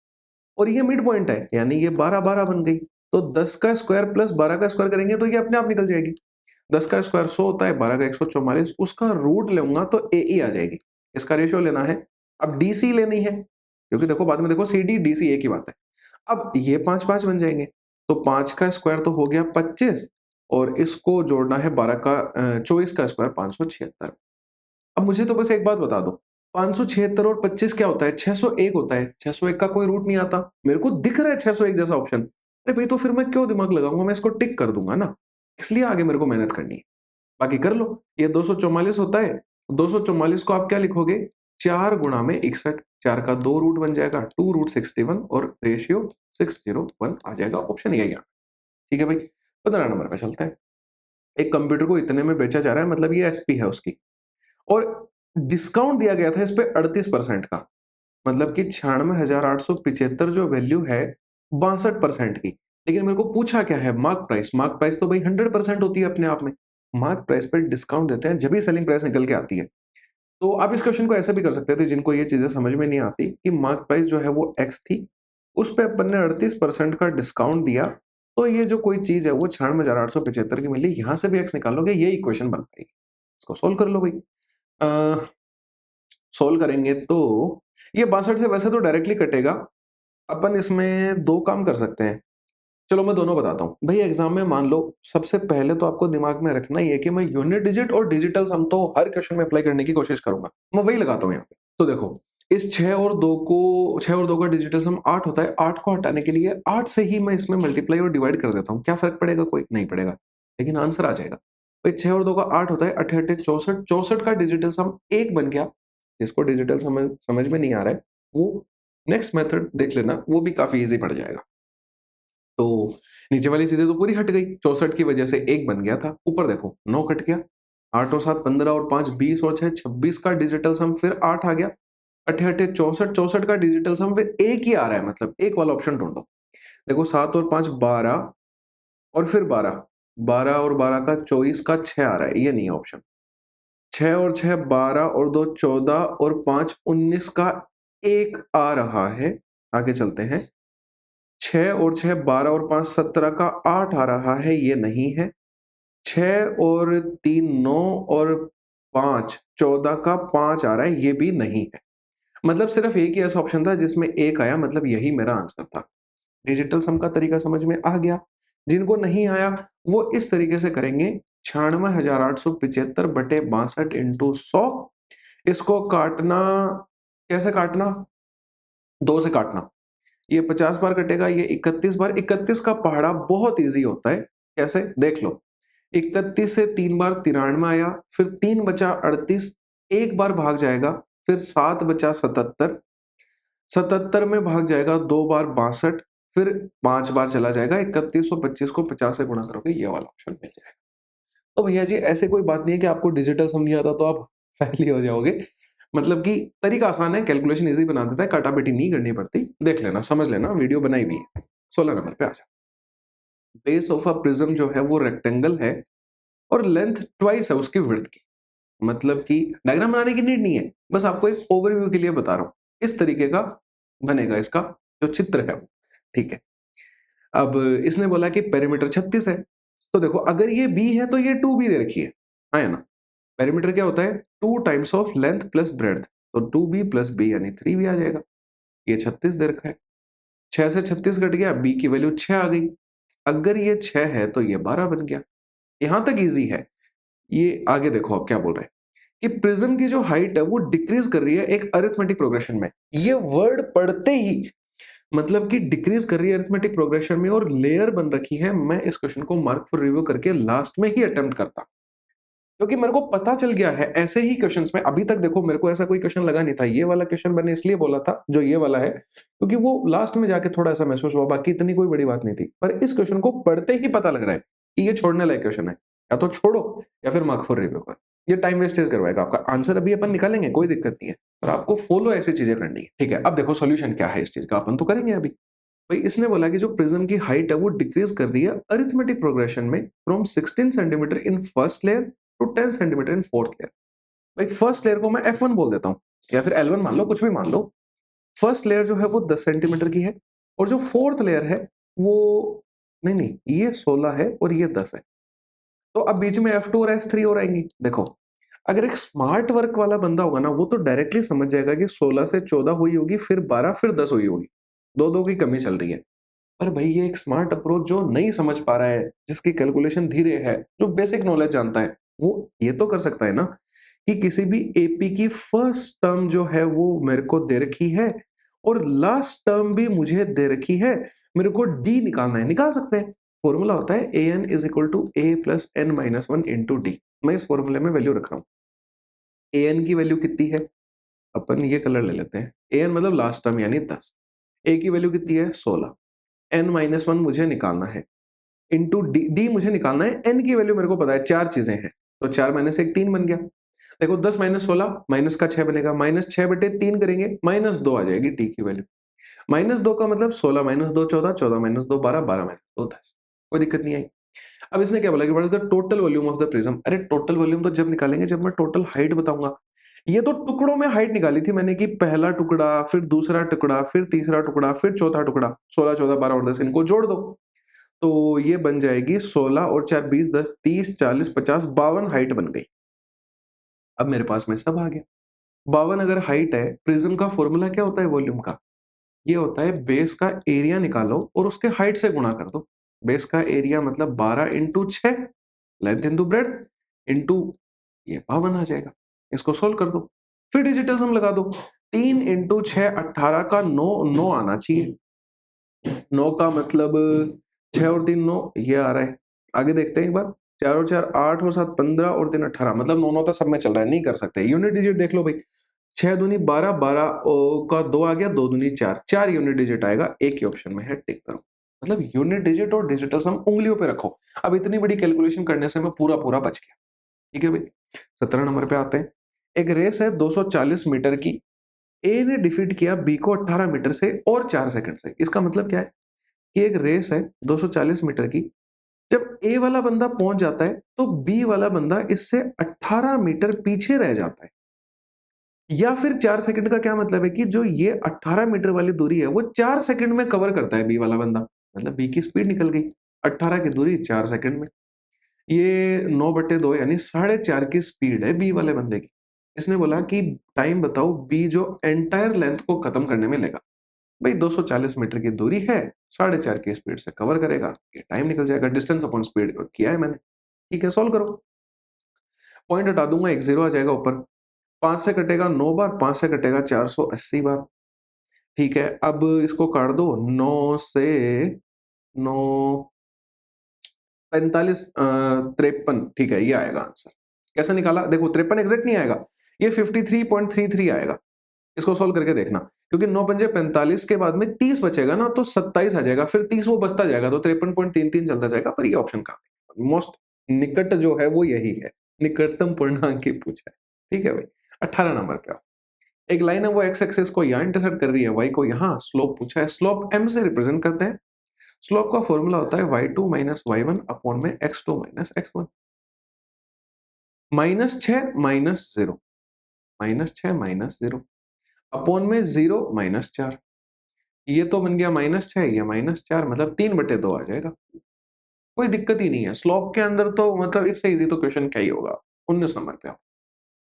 और ये मिड पॉइंट है, यानी ये 12 12 बन गई। तो 10 का स्क्वायर प्लस 12 का स्क्वायर करेंगे तो ये अपने आप निकल जाएगी। 10 का स्क्वायर 100 होता है, 12 का 144, उसका रूट लूंगा तो ए ई आ जाएगी। इसका रेशियो लेना है। अब डी सी लेनी है, क्योंकि देखो बाद में देखो सी डी डी सी एक ही बात है। अब ये 5 5 बन जाएंगे, तो 5 का स्क्वायर तो हो गया 25, और इसको जोड़ना है 12 का 24 का स्क्वायर 576। अब मुझे तो बस एक बात बता दो, 576 और 25 क्या होता है? 601 होता है। 601 का कोई रूट नहीं आता, मेरे को दिख रहा है 601 जैसा ऑप्शन। अरे भाई तो फिर मैं क्यों दिमाग लगाऊंगा, मैं इसको टिक कर दूंगा ना। इसलिए आगे मेरे को मेहनत करनी है। बाकी कर लो, ये 244 होता है। 244 को आप क्या लिखोगे? 4 गुणा में 61, 4 का 2 रूट बन जाएगा 2√61, और रेशियो 601 आ जाएगा। ऑप्शन यही है। ठीक है भाई, 15 नंबर पे चलते हैं। एक कंप्यूटर को इतने में बेचा जा रहा है, मतलब ये एसपी है उसकी, और डिस्काउंट दिया गया था इस पे 38% का, मतलब कि 96,875 जो वैल्यू है 62% की। लेकिन मेरे को पूछा क्या है? Mark price. मार्क प्राइस तो भाई 100% होती है अपने आप में। मार्क प्राइस पे डिस्काउंट देते हैं, जब ही सेलिंग प्राइस निकल के आती है। तो आप इस क्वेश्चन को ऐसे भी कर सकते थे, जिनको ये चीजें समझ में नहीं आती, कि मार्क प्राइस जो है वो एक्स थी, उस पे अपन ने 38% का डिस्काउंट दिया, तो ये जो कोई चीज है वो 96,875 की मिली। यहां से भी एक्स निकालोगे, ये इक्वेशन बन पाएगी। इसको सोल्व कर लो भाई। सोल्व करेंगे तो ये 62 से वैसे तो डायरेक्टली कटेगा। अपन इसमें दो काम कर सकते हैं। चलो मैं दोनों बताता हूँ भाई। एग्जाम में मान लो, सबसे पहले तो आपको दिमाग में रखना ही है कि मैं यूनिट डिजिट और डिजिटल सम तो हर क्वेश्चन में अप्लाई करने की कोशिश करूंगा। मैं वही लगाता हूँ यहाँ पे। तो देखो, इस 6 और 2 का डिजिटल सम 8 होता है। 8 को हटाने के लिए 8 से ही मैं इसमें मल्टीप्लाई और डिवाइड कर देता हूँ। क्या फर्क पड़ेगा? कोई नहीं पड़ेगा, लेकिन आंसर आ जाएगा। भाई 6 और 2 का 8 होता है, 8 8 64, 64 का डिजिटल सम 1 बन गया। जिसको डिजिटल समझ में नहीं आ रहा है, वो नेक्स्ट मेथड देख लेना, वो भी काफी इजी पड़ जाएगा। तो नीचे वाली चीजें तो पूरी हट गई, 64 की वजह से 1 बन गया था। ऊपर देखो 9 कट गया, 8 और 7 15 और 5 20 और 6 26 का डिजिटल सम फिर 8 आ गया, अठे अठे 64 64 का डिजिटल सम फिर एक ही आ रहा है, मतलब एक वाला ऑप्शन ढूंढो। देखो 7 और 5 12 और फिर 12, 12 और 12 का 24 का 6 आ रहा है, ये नहीं है ऑप्शन। 6 और 6 12 और 2 14 और 5 19 का 1 आ रहा है। आगे चलते हैं। 6 और 6 12 और 5 17 का 8 आ रहा है, ये नहीं है। 6 और 3 9 और 5 14 का 5 आ रहा है, ये भी नहीं है। मतलब सिर्फ एक ही ऐसा ऑप्शन था जिसमें 1 आया, मतलब यही मेरा आंसर था। डिजिटल सम का तरीका समझ में आ गया। जिनको नहीं आया वो इस तरीके से करेंगे, 96,875 बटे 62 इंटू 100। इसको काटना, कैसे काटना, 2 से काटना। ये 50 बार कटेगा, ये 31 बार। 31 का पहाड़ा बहुत इजी होता है। कैसे, देख लो। 31 से 3 बार 93 आया, फिर 3 बचा 38, एक बार भाग जाएगा, फिर 7 बचा 77, 77 में भाग जाएगा 2 बार 62, फिर 5 बार चला जाएगा 31 और 25 को 50 से गुणा करोगे, ये वाला ऑप्शन मिल जाएगा। तो भैया जी ऐसे कोई बात नहीं है कि आपको डिजिटल सम नहीं आता तो आप फेल ही हो जाओगे। मतलब कि तरीका आसान है, कैलकुलेशन इजी बना देता है, काटाबेटी नहीं करनी पड़ती। देख लेना, समझ लेना, वीडियो बनाई हुई है। 16 नंबर पे आ जाओ। बेस ऑफ अ प्रिज्म जो है वो रेक्टेंगल है और लेंथ ट्वाइस है उसकी विड्थ की। मतलब कि डायग्राम बनाने की नीड नहीं है, बस आपको एक ओवरव्यू के लिए बता रहा हूं। इस तरीके का बनेगा इसका जो चित्र है वो। ठीक है। अब इसने बोला कि पेरीमीटर 36 है। तो देखो अगर ये बी है तो ये 2 बी दे रखी है, हाँ है ना। पेरीमीटर क्या होता है, 2 times of length plus breadth. तो 2b प्लस बी यानी 3b आ जाएगा। ये 36 दे रखा है, 6 से 36 घट गया, बी की वैल्यू 6 आ गई। अगर ये 6 है तो ये 12 बन गया। यहां तक इजी है। ये आगे देखो अब क्या बोल रहे हैं कि प्रिज्म की जो हाइट है वो डिक्रीज कर रही है एक अरिथमेटिक प्रोग्रेशन में। ये वर्ड पढ़ते ही मतलब कि डिक्रीज कर रही है अरिथमेटिक प्रोग्रेशन में और लेयर बन रखी है। मैं इस क्वेश्चन को मार्क फॉर रिव्यू करके लास्ट में ही अटेम्प्ट करता, क्योंकि मेरे को पता चल गया है ऐसे ही क्वेश्चंस में। अभी तक देखो मेरे को ऐसा कोई क्वेश्चन लगा नहीं था। ये वाला क्वेश्चन मैंने इसलिए बोला था जो ये वाला है, क्योंकि वो लास्ट में जाके थोड़ा ऐसा महसूस हुआ, बाकी इतनी कोई बड़ी बात नहीं थी। पर इस क्वेश्चन को पढ़ते ही पता लग रहा है कि ये छोड़ने लायक क्वेश्चन है, या तो छोड़ो या फिर मार्क फॉर रिव्यू कर। ये टाइम वेस्टेज करवाएगा आपका। आंसर अभी अपन निकालेंगे, कोई दिक्कत नहीं है, पर आपको फॉलो ऐसी चीजें करनी है। ठीक है, अब देखो सोल्यूशन क्या है इस चीज का, अपन तो करेंगे अभी। भाई इसने बोला कि जो प्रिज्म की हाइट है वो डिक्रीज कर रही है अरिथमेटिक प्रोग्रेशन में from 16 centimetre in first layer to 10 centimetre in fourth layer. भाई फर्स्ट लेयर को मैं F1 बोल देता हूँ, या फिर L1 मान लो, कुछ भी मान लो। फर्स्ट लेयर जो है वो 10 सेंटीमीटर की है, और जो फोर्थ लेयर है वो, नहीं नहीं, ये 16 है और ये 10 है। तो अब बीच में F2 और F3 और आएंगी। देखो अगर एक स्मार्ट वर्क वाला बंदा होगा ना, वो तो डायरेक्टली समझ जाएगा कि 16 से 14 हुई होगी, फिर 12, फिर 10 हुई होगी। दो दो की कमी चल रही है। पर भाई ये एक स्मार्ट अप्रोच जो नहीं समझ पा रहा है, जिसकी कैलकुलेशन धीरे है, जो बेसिक नॉलेज जानता है, वो ये तो कर सकता है ना कि किसी भी एपी की फर्स्ट टर्म जो है वो मेरे को दे रखी है और लास्ट टर्म भी मुझे दे रखी है, मेरे को डी निकालना है, निकाल सकते हैं। फॉर्मूला होता है A N is equal to A plus N minus one into D. मैं इस फॉर्मूले में वैल्यू रख रहा हूँ। ए एन की वैल्यू कितनी है, अपन ये कलर ले लेते हैं। ए एन मतलब लास्ट टर्म यानी 10। ए की वैल्यू कितनी है, 16। एन माइनस वन मुझे निकालना है, इंटू डी, डी मुझे निकालना है। एन की वैल्यू मेरे को पता है, 4 चीजें हैं, तो 4 माइनस 1 3 बन गया। देखो 10 माइनस 16 माइनस का 6 बनेगा, माइनस 6 बटे 3 करेंगे, माइनस 2 आ जाएगी टी की वैल्यू। माइनस 2 का मतलब 16 माइनस 2 14, 14 माइनस 2 12, 12 माइनस 2 10। कोई दिक्कत नहीं आई। अब इसने क्या बोला कि what is the total volume of the prism. अरे टोटल वॉल्यूम तो जब निकालेंगे जब मैं टोटल हाइट बताऊंगा। ये तो टुकड़ों में हाइट निकाली थी मैंने कि पहला टुकड़ा, फिर दूसरा टुकड़ा, फिर तीसरा टुकड़ा, फिर चौथा टुकड़ा। 16 14 12 और 10 इनको जोड़ दो, तो ये बन जाएगी 16 और 4 20 10 30 40 50 52 हाइट बन गई। अब मेरे पास में सब आ गया। 52 अगर हाइट है, प्रिज्म का फॉर्मूला क्या होता है वॉल्यूम का, ये होता है बेस का एरिया निकालो और उसके हाइट से गुणा कर दो। बेस का एरिया मतलब 12 into 6, length into breadth into ये 52 आ जाएगा। इसको सोल्व कर दो, फिर डिजिटल सम लगा दो। 3 इंटू 6 18 का 9 9 आना चाहिए। 9 का मतलब 6 और 3 9, ये आ रहा है। आगे देखते हैं एक बार। 4 और 4 8 और 7 15 और 3 18, मतलब 9 9 तो सब में चल रहा है, नहीं कर सकते। यूनिट डिजिट देख लो भाई। 6 दूनी 12, 12 का 2 आ गया, 2 दूनी 4, 4 यूनिट डिजिट आएगा। एक ही ऑप्शन में है, टिक करो। मतलब यूनिट डिजिट और डिजिटल सम उंगलियों पे रखो। अब इतनी बड़ी कैलकुलेशन करने से मैं पूरा बच गया। ठीक है भाई। 17 नंबर पे आते हैं। एक रेस है 240 मीटर की। ए ने डिफीट किया बी को 18 मीटर से और 4 सेकंड से। इसका मतलब क्या है कि एक रेस है 240 मीटर की। जब ए वाला बंदा पहुंच जाता है तो बी वाला बंदा इससे 18 मीटर पीछे रह जाता है। या फिर 4 सेकंड का क्या मतलब है कि जो ये 18 मीटर वाली दूरी है वो 4 सेकंड में कवर करता है बी वाला बंदा। मतलब बी की स्पीड निकल गई 18 की दूरी 4 सेकंड में। ये 9/2 यानी 4.5 की स्पीड है बी वाले बंदे की। इसने बोला कि टाइम बताओ बी जो एंटायर लेंथ को खत्म करने में लेगा। भाई 240 मीटर की दूरी है, 4.5 की स्पीड से कवर करेगा, ये टाइम निकल जाएगा। डिस्टेंस अपॉन स्पीड किया है मैंने। ठीक है, सॉल्व करो। पॉइंट हटा दूंगा, एक जीरो आ जाएगा ऊपर। 5 से कटेगा 9 बार, 5 से कटेगा 480 बार। ठीक है, अब इसको काट दो। 9 से 9 45 53। ठीक है, ये आएगा आंसर। कैसे निकाला देखो, 53 एग्जैक्ट नहीं आएगा, ये 53.33 आएगा। इसको सोल्व करके देखना, क्योंकि 9 पंजे 45 के बाद में 30 बचेगा ना, तो 27 आ जाएगा, फिर 30 वो बचता जाएगा, तो 53.33 चलता जाएगा। पर ये ऑप्शन का मोस्ट निकट जो है वो यही है, निकटतम पूर्णांक ही पूछा है। ठीक है भाई। 18 नंबर पे आओ। एक लाइन है वो एक्स एक्सिस को यहाँ इंटरसेक्ट कर रही है, वाई को यहाँ। स्लोप पूछा है, स्लोप एम से रिप्रेजेंट करते हैं। स्लोप का फॉर्मूला होता है y2 माइनस y1 अपॉन में x2 माइनस x1। -6 -0 अपॉन में 0 -4। ये तो बन गया -6, ये -4, मतलब 3/2 आ जाएगा। कोई दिक्कत ही नहीं है स्लोप के अंदर, तो मतलब इससे इजी तो क्वेश्चन क्या ही होगा। 19 नंबर पे आओ।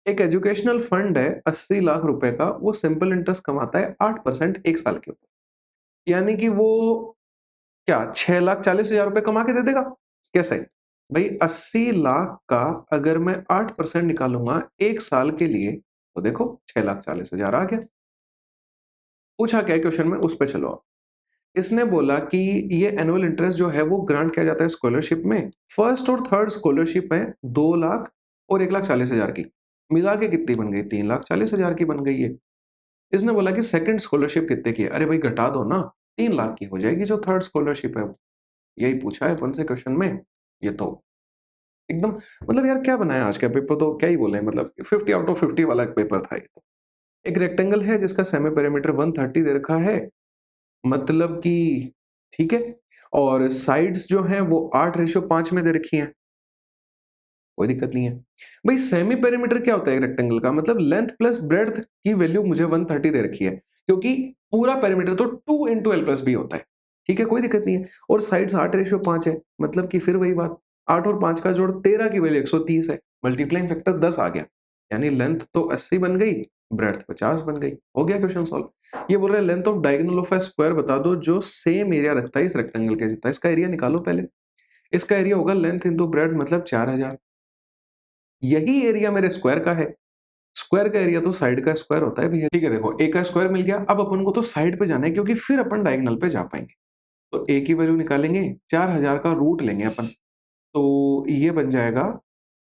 एक एजुकेशनल फंड है 80 लाख रुपए का, वो सिंपल इंटरेस्ट कमाता है 8% एक साल के ऊपर। यानी कि वो क्या 6,40,000 रुपए कमा के दे देगा? कैसे? भाई 80 लाख का अगर मैं 8% निकालूंगा एक साल के लिए, तो देखो 6,40,000 आ गया। पूछा क्या क्वेश्चन में, उस पे चलो आप। इसने बोला कि ये एनुअल इंटरेस्ट जो है वो ग्रांट किया जाता है स्कॉलरशिप में। फर्स्ट और थर्ड स्कॉलरशिप है 2 लाख और 1,40,000 की, मिला के कितनी बन गई? 3,40,000 की बन गई है। इसने बोला कि सेकंड स्कॉलरशिप कितने की है? अरे भाई घटा दो ना, 3 लाख की हो जाएगी जो थर्ड स्कॉलरशिप है। यही पूछा है अपन से क्वेश्चन में। ये तो एकदम, मतलब यार क्या बनाया आज का पेपर, तो क्या ही बोले, मतलब 50 आउट ऑफ 50 वाला पेपर था ये तो। एक रेक्टेंगल है जिसका सेमी पेरीमीटर 130 दे रखा है, मतलब कि ठीक है, और साइड्स जो हैं वो 8:5 में दे रखी हैं। कोई दिक्कत नहीं है। भाई सेमी पेरीमीटर क्या होता है रेक्टेंगल का? मतलब लेंथ प्लस ब्रेड्थ की वैल्यू मुझे 130 दे रखी है, क्योंकि पूरा पेरीमीटर तो 2 इंटू एल प्लस बी होता है। ठीक है, कोई दिक्कत नहीं है। और साइड्स 8:5 है, मतलब कि फिर वही बात, 8 और 5 का जोड़ 13 की वैल्यू 130 है, मल्टीप्लाइंग फैक्टर 10 आ गया। यानी लेंथ तो 80 बन गई, ब्रेड्थ 50 बन गई। हो गया क्वेश्चन सॉल्व। ये बोल रहा है length of diagonal of A square बता दो जो सेम एरिया रखता है इस रेक्टेंगल के जितना। इसका एरिया निकालो पहले। इसका एरिया होगा लेंथ इंटू ब्रेड्थ, मतलब 4000। यही एरिया मेरे स्क्वायर का है। स्क्वायर का एरिया तो साइड का स्क्वायर होता है भैया। ठीक है, देखो ए का स्क्वायर मिल गया। अब अपन को तो साइड पे जाना है, क्योंकि फिर अपन डायगोनल पे जा पाएंगे। तो ए की वैल्यू निकालेंगे, 4000 का रूट लेंगे अपन, तो ये बन जाएगा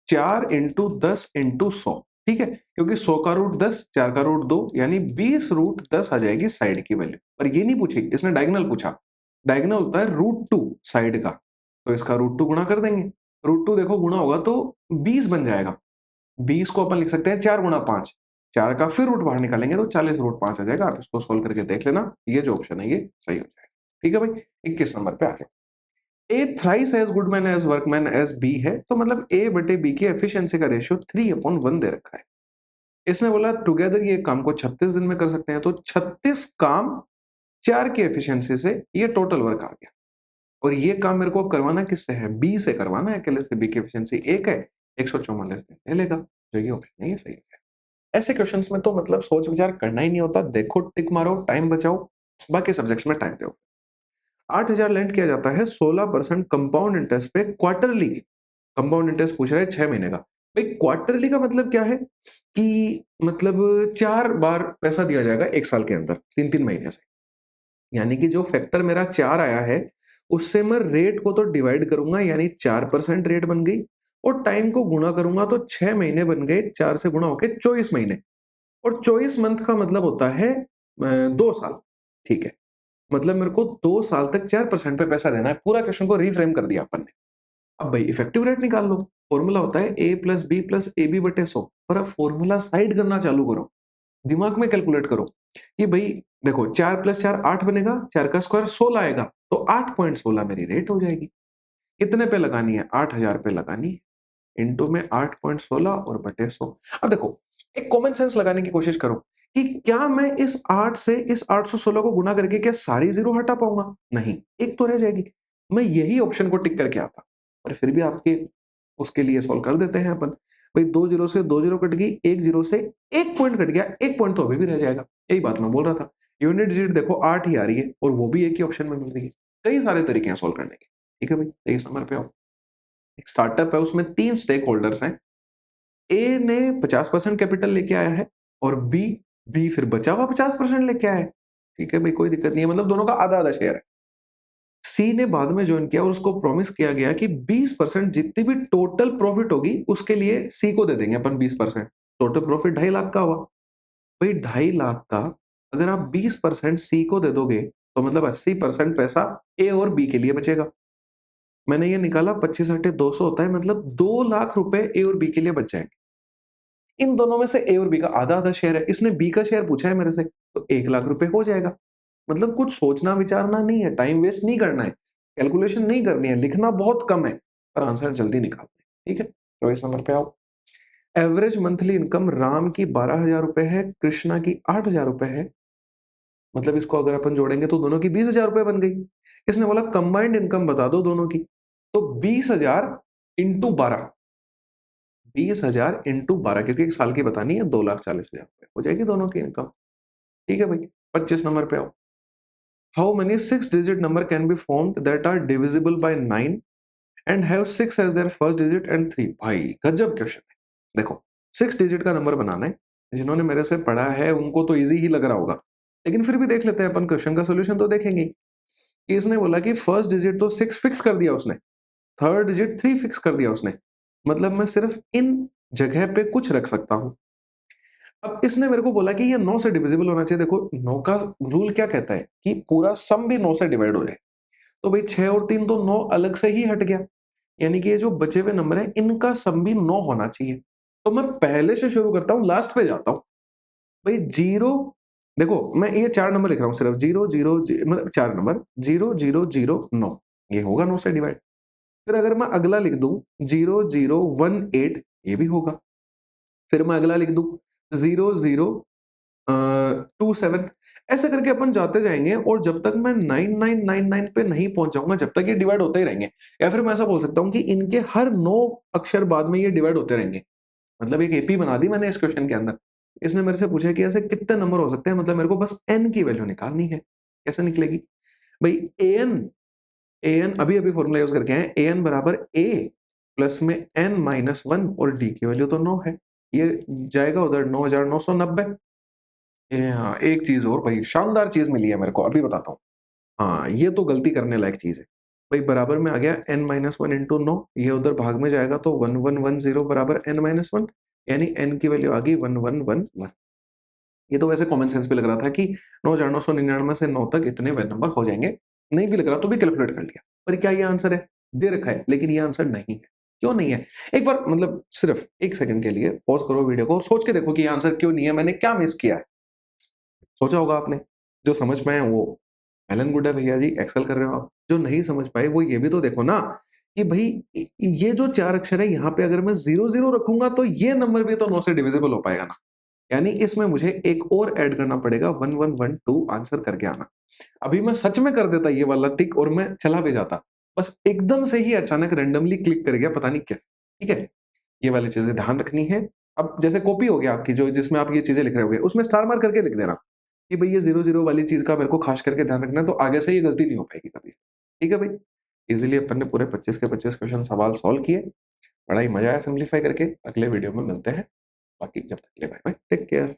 4 इंटू 10 इंटू 100। ठीक है, क्योंकि 100 का रूट 10, 4 का रूट 2, यानी 20 रूट 10 आ जाएगी साइड की वैल्यू। पर ये नहीं पूछी, इसने डायगोनल पूछा। डायगोनल होता है √2 साइड का, तो इसका √2 गुणा कर देंगे। √2 देखो गुणा होगा तो 20 बन जाएगा। 20 को अपन लिख सकते हैं 4 गुणा 5, 4 का फिर रूट बाहर निकालेंगे तो 40 √5 आ जाएगा। आप इसको सोल्व करके देख लेना, ये जो ऑप्शन है ये सही हो जाएगा। ठीक है भाई। 21 नंबर पे आ जाए। A thrice as good man as workman as B है, तो मतलब ए बटे बी की एफिशिएंसी का रेशियो 3/1 दे रखा है। इसने बोला टुगेदर ये काम को 36 दिन में कर सकते हैं, तो 36 काम 4 की एफिशिएंसी से, ये टोटल वर्क आ गया। और ये काम मेरे को करवाना किससे है? बी से करवाना है अकेले से। बी की एफिशिएंसी 1 है, 144 दिन ले लेगा। जो ये ऑप्शन है ये सही है। ऐसे क्वेश्चंस में तो मतलब सोच विचार करना ही नहीं होता। देखो टिक मारो, टाइम बचाओ, बाकी सब्जेक्ट्स में टाइम दो। 8,000 लेंड किया जाता है 16% कंपाउंड इंटरेस्ट पे क्वार्टरली। कंपाउंड इंटरेस्ट पूछ रहा है 6 महीने का। भाई क्वार्टरली का मतलब क्या है कि मतलब 4 बार पैसा दिया जाएगा एक साल के अंदर, 3-3 महीने से। यानी कि जो फैक्टर मेरा 4 आया है, उससे मैं रेट को तो डिवाइड करूंगा, यानी 4% रेट बन गई, और टाइम को गुणा करूंगा तो 6 महीने बन गए, 4 से गुणा होके 24 महीने। और 24 मंथ का मतलब होता है 2 साल। ठीक है, मतलब मेरे को 2 साल तक 4% पे पैसा देना है। पूरा क्वेश्चन को रीफ्रेम कर दिया अपन ने। अब भाई इफेक्टिव रेट निकाल लो। फॉर्मूला होता है a plus B plus A B बटे 100। पर अब फॉर्मूला साइड करना चालू करो, दिमाग में कैलकुलेट करो कि भाई देखो 4 प्लस 4 8 बनेगा, 4 का स्क्वायर 16 आएगा, तो 8.16 मेरी रेट हो जाएगी। कितने पे लगानी है? 8000 पे लगानी है। इंटू में 8.16 और बटे 100। अब देखो एक कॉमन सेंस लगाने की कोशिश करो कि क्या मैं इस 8 से इस 816 को गुणा करके क्या सारी जीरो हटा पाऊंगा? नहीं, एक तो रह जाएगी। मैं यही ऑप्शन को टिक करके आता, पर फिर भी आपके उसके लिए सॉल्व कर देते हैं अपन। भाई 2 जीरो से 2 जीरो कट गई, 1 जीरो से 1 पॉइंट कट गया, 1 पॉइंट तो अभी भी रह जाएगा। यही बात मैं बोल रहा था। यूनिट डिजिट देखो 8 ही आ रही है और वो भी एक ही ऑप्शन में मिल रही है। कई सारे तरीके हैं सॉल्व करने के। ठीक है भाई, तेईस नंबर पे आओ। एक स्टार्टअप है, उसमें 3 स्टेक होल्डर्स हैं। ए ने 50% कैपिटल लेके आया है और बी फिर बचा हुआ 50% लेके आया है। ठीक है भाई, कोई दिक्कत नहीं है, मतलब दोनों का आधा आधा शेयर है। सी ने बाद में ज्वाइन किया और उसको प्रॉमिस किया गया कि 20% जितनी भी टोटल प्रॉफिट होगी उसके लिए सी को दे देंगे अपन 20%। टोटल प्रॉफिट 2.5 लाख का हुआ। भाई 2.5 लाख का अगर आप 20% सी को दे दोगे तो मतलब 80% पैसा ए और बी के लिए बचेगा। मैंने ये निकाला, 25 अट्ठे 200 होता है, मतलब 2 लाख रुपए ए और बी के लिए बच जाएंगे। इन दोनों में से ए और बी का आधा आधा शेयर है, इसने बी का शेयर पूछा है मेरे से, तो 1 लाख रुपए हो जाएगा। मतलब कुछ सोचना विचारना नहीं है, टाइम वेस्ट नहीं करना है, कैलकुलेशन नहीं करनी है, लिखना बहुत कम है, पर आंसर जल्दी निकालना है। ठीक है, तो इस नंबर पे आओ। एवरेज मंथली इनकम राम की 12,000 रुपए है, कृष्णा की 8,000 रुपए है। मतलब इसको अगर अपन जोड़ेंगे तो दोनों की 20,000 रुपए बन गई। इसने बोला कंबाइंड इनकम बता दो दोनों की, तो 20,000 इंटू 12, 20,000 इंटू 12, क्योंकि एक साल की बतानी है, 2,40,000 रुपए हो जाएगी दोनों की इनकम। ठीक है भाई, 25 नंबर पे आओ। How many 6 digit number can be formed that are divisible by 9 and have 6 as their first digit and 3? भाई गजब क्वेश्चन है। देखो 6 डिजिट का नंबर बनाना है, जिन्होंने मेरे से पढ़ा है उनको तो इजी ही लग रहा होगा, लेकिन फिर भी देख लेते हैं अपन, क्वेश्चन का सोल्यूशन तो देखेंगे ही। कि इसने बोला कि फर्स्ट डिजिट तो 6 फिक्स कर दिया उसने, थर्ड डिजिट 3 फिक्स कर दिया उसने, मतलब मैं सिर्फ इन जगह पे कुछ रख सकता हूं। अब इसने मेरे को बोला कि ये 9 से डिविजिबल होना चाहिए। देखो 9 का रूल क्या कहता है कि पूरा सम भी 9 से डिवाइड हो जाए। तो भाई 6 और 3 तो 9 अलग से ही हट गया, यानी कि ये जो बचे हुए नंबर है इनका सम भी 9 होना चाहिए। तो मैं पहले से शुरू करता हूं, लास्ट पे जाता हूं। भाई जीरो, देखो मैं ये 4 नंबर लिख रहा हूं सिर्फ, 0 0 मतलब 4 नंबर 0 0 0 9, ये होगा 9 से डिवाइड। फिर अगर मैं अगला लिख दूं 0 0 1 8, ये भी होगा। फिर मैं अगला लिख दूं 0 0 2 7, ऐसे करके अपन जाते जाएंगे और जब तक मैं 9999 पे नहीं पहुंच जाऊंगा, जब तक ये डिवाइड होते ही रहेंगे। या फिर मैं ऐसा बोल सकता हूं कि इनके हर 9 अक्षर बाद में ये डिवाइड होते रहेंगे। मतलब एक एपी बना दी मैंने इस क्वेश्चन के अंदर। इसने मेरे से पूछा कि ऐसे कितने नंबर हो सकते हैं, मतलब मेरे को बस एन की वैल्यू निकालनी है। कैसे निकलेगी भाई? एन, एन अभी अभी फॉर्मूला यूज करके आए, एन बराबर ए प्लस में एन माइनस 1 और डी की वैल्यू तो 9 है, ये जाएगा उधर 9,990। हाँ, एक चीज और भाई, शानदार चीज मिली है मेरे को, अभी बताता हूँ। हाँ, ये तो गलती करने लायक चीज है भाई। बराबर में आ गया n माइनस वन इंटू 9, ये उधर भाग में जाएगा तो 1110 बराबर n माइनस 1, यानी n की वैल्यू आ गई 1111। ये तो वैसे कॉमन सेंस पे लग रहा था कि 9,999 से 9 तक इतने वे नंबर हो जाएंगे, नहीं भी लग रहा तो भी कैलकुलेट कर लिया। पर क्या ये आंसर है? दे रखा है, लेकिन ये आंसर नहीं है। क्यों नहीं है? एक बार मतलब सिर्फ 1 सेकंड के लिए पॉज करो वीडियो को और सोच के देखो कि ये आंसर क्यों नहीं है, मैंने क्या मिस किया है। सोचा होगा आपने। जो समझ पाए वो वेल एंड गुड है भैया जी, एक्सेल कर रहे हो आप। जो नहीं समझ पाए वो ये भी तो देखो ना कि भाई ये जो 4 अक्षर है यहाँ पे अगर मैं 0 0 रखूंगा तो ये नंबर भी तो 9 से डिविजिबल हो पाएगा ना। यानी इसमें मुझे एक और ऐड करना पड़ेगा, 1112 आंसर करके आना। अभी मैं सच में कर देता ये वाला टिक और मैं चला भी जाता, बस एकदम से ही अचानक रैंडमली क्लिक कर गया, पता नहीं कैसे। ठीक है, ये वाली चीजें ध्यान रखनी है। अब जैसे कॉपी हो गया आपकी, जो जिसमें आप ये चीजें लिख रहे होगे उसमें स्टार मार्क करके लिख देना कि भाई ये 0 0 वाली चीज का मेरे को खास करके ध्यान रखना है, तो आगे से ये गलती नहीं हो पाएगी कभी। ठीक है भाई, इजीली अपन ने पूरे 25 के 25 क्वेश्चन सवाल सॉल्व किए। बड़ा ही मजा आया सिंप्लीफाई करके। अगले वीडियो में मिलते हैं, बाकी जब तक के लिए बाय बाय, टेक केयर।